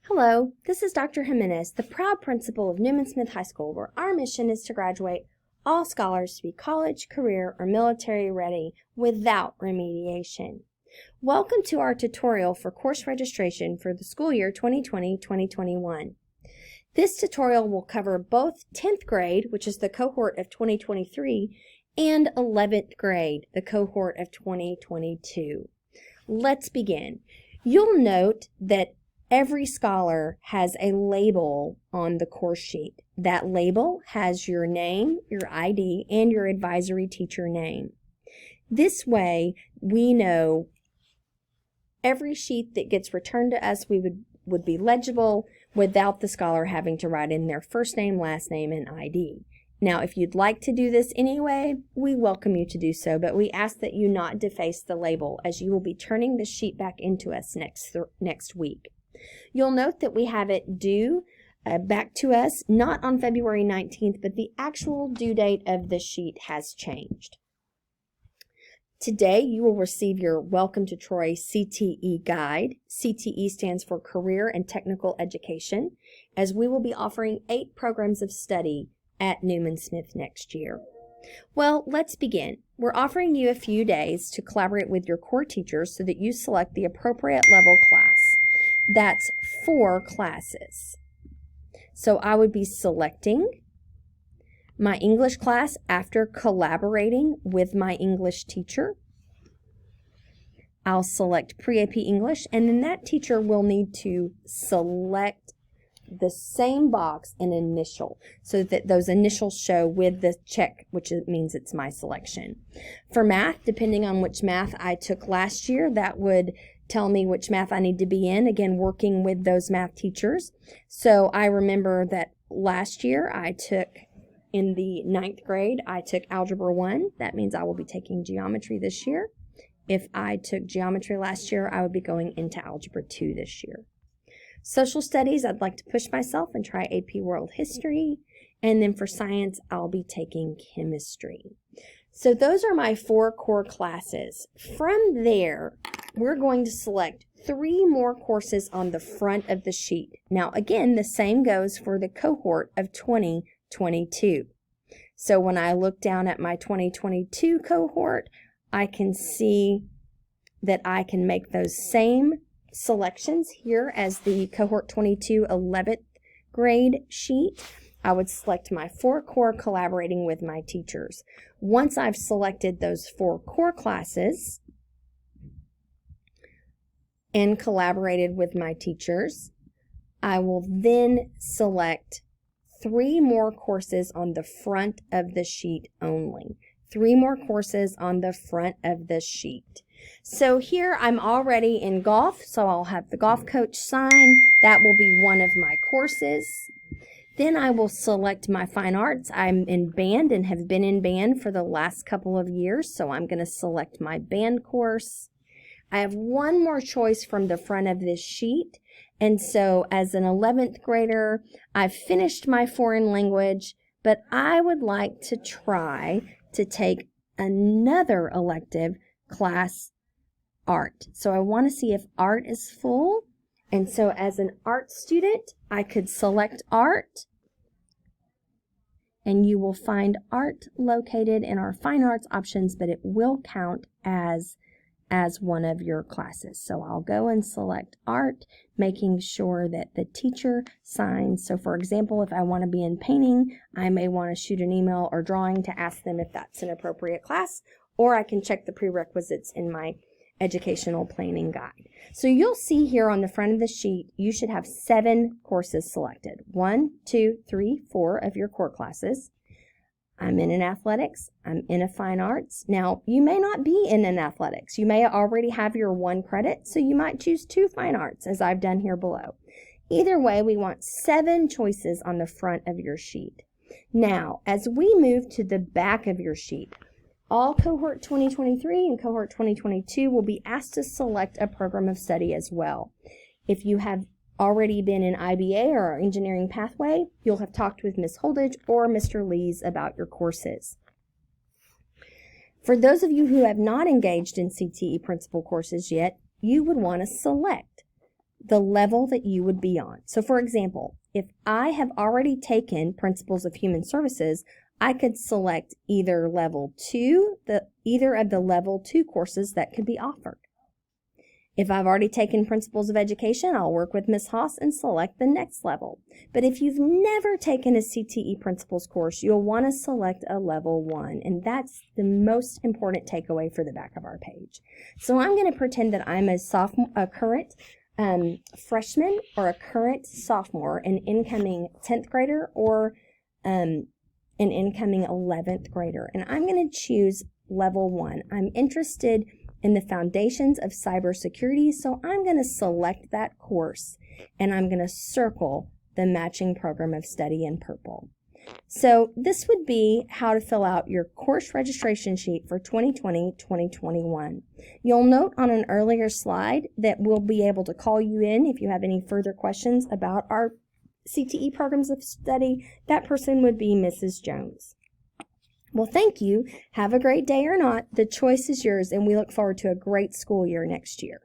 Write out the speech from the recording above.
Hello, this is Dr. Jimenez, the proud principal of Newman Smith High School, where our mission is to graduate all scholars to be college, career, or military ready without remediation. Welcome to our tutorial for course registration for the school year 2020-2021. This tutorial will cover both 10th grade, which is the cohort of 2023, and 11th grade, the cohort of 2022. Let's begin. You'll note that every scholar has a label on the course sheet. That label has your name, your ID, and your advisory teacher name. This way, we know every sheet that gets returned to us would be legible without the scholar having to write in their first name, last name, and ID. Now, if you'd like to do this anyway, we welcome you to do so, but we ask that you not deface the label, as you will be turning the sheet back into us next week. You'll note that we have it due back to us, not on February 19th, but the actual due date of the sheet has changed. Today, you will receive your Welcome to Troy CTE guide. CTE stands for Career and Technical Education, as we will be offering 8 programs of study at Newman Smith next year. Well, let's begin. We're offering you a few days to collaborate with your core teachers so that you select the appropriate level class. That's 4 classes. So I would be selecting my English class after collaborating with my English teacher. I'll select Pre-AP English, and then that teacher will need to select the same box and initial so that those initials show with the check, which means it's my selection. For math, depending on which math I took last year, that would tell me which math I need to be in, again, working with those math teachers. So I remember that last year I took, in the 9th grade, I took Algebra 1. That means I will be taking geometry this year. If I took geometry last year, I would be going into Algebra 2 this year. Social studies, I'd like to push myself and try AP World History. And then for science, I'll be taking chemistry. So those are my 4 core classes. From there, we're going to select 3 more courses on the front of the sheet. Now, again, the same goes for the cohort of 2022. So when I look down at my 2022 cohort, I can see that I can make those same selections here as the cohort 22 11th grade sheet. I would select my 4 core collaborating with my teachers. Once I've selected those 4 core classes and collaborated with my teachers, I will then select 3 more courses on the front of the sheet only. 3 more courses on the front of the sheet. So here I'm already in golf, so I'll have the golf coach sign. That will be one of my courses. Then I will select my fine arts. I'm in band and have been in band for the last couple of years, so I'm going to select my band course. I have one more choice from the front of this sheet, and so as an 11th grader, I've finished my foreign language, but I would like to try to take another elective class, art. So I want to see if art is full. And so as an art student, I could select art, and you will find art located in our fine arts options, but it will count as one of your classes. So I'll go and select art, making sure that the teacher signs. So for example, if I want to be in painting, I may want to shoot an email or drawing to ask them if that's an appropriate class, or I can check the prerequisites in my educational planning guide. So you'll see here on the front of the sheet, you should have 7 courses selected. 1, 2, 3, 4 of your core classes. I'm in an athletics. I'm in a fine arts. Now, you may not be in an athletics. You may already have your 1 credit, so you might choose 2 fine arts, as I've done here below. Either way, we want 7 choices on the front of your sheet. Now, as we move to the back of your sheet, all cohort 2023 and cohort 2022 will be asked to select a program of study as well. If you have already been in IBA or our engineering pathway, you'll have talked with Ms. Holdridge or Mr. Lees about your courses. For those of you who have not engaged in CTE principal courses yet, you would want to select the level that you would be on. So for example, if I have already taken Principles of Human Services, I could select either level 2, either of the level 2 courses that could be offered. If I've already taken Principles of Education, I'll work with Ms. Haas and select the next level. But if you've never taken a CTE Principles course, you'll want to select a level 1, and that's the most important takeaway for the back of our page. So I'm going to pretend that I'm a current freshman or a current sophomore, an incoming 10th grader, or an incoming 11th grader, and I'm going to choose level 1. I'm interested in the foundations of cybersecurity, so I'm going to select that course and I'm going to circle the matching program of study in purple. So this would be how to fill out your course registration sheet for 2020-2021. You'll note on an earlier slide that we'll be able to call you in if you have any further questions about our CTE programs of study. That person would be Mrs. Jones. Well, thank you. Have a great day or not. The choice is yours, and we look forward to a great school year next year.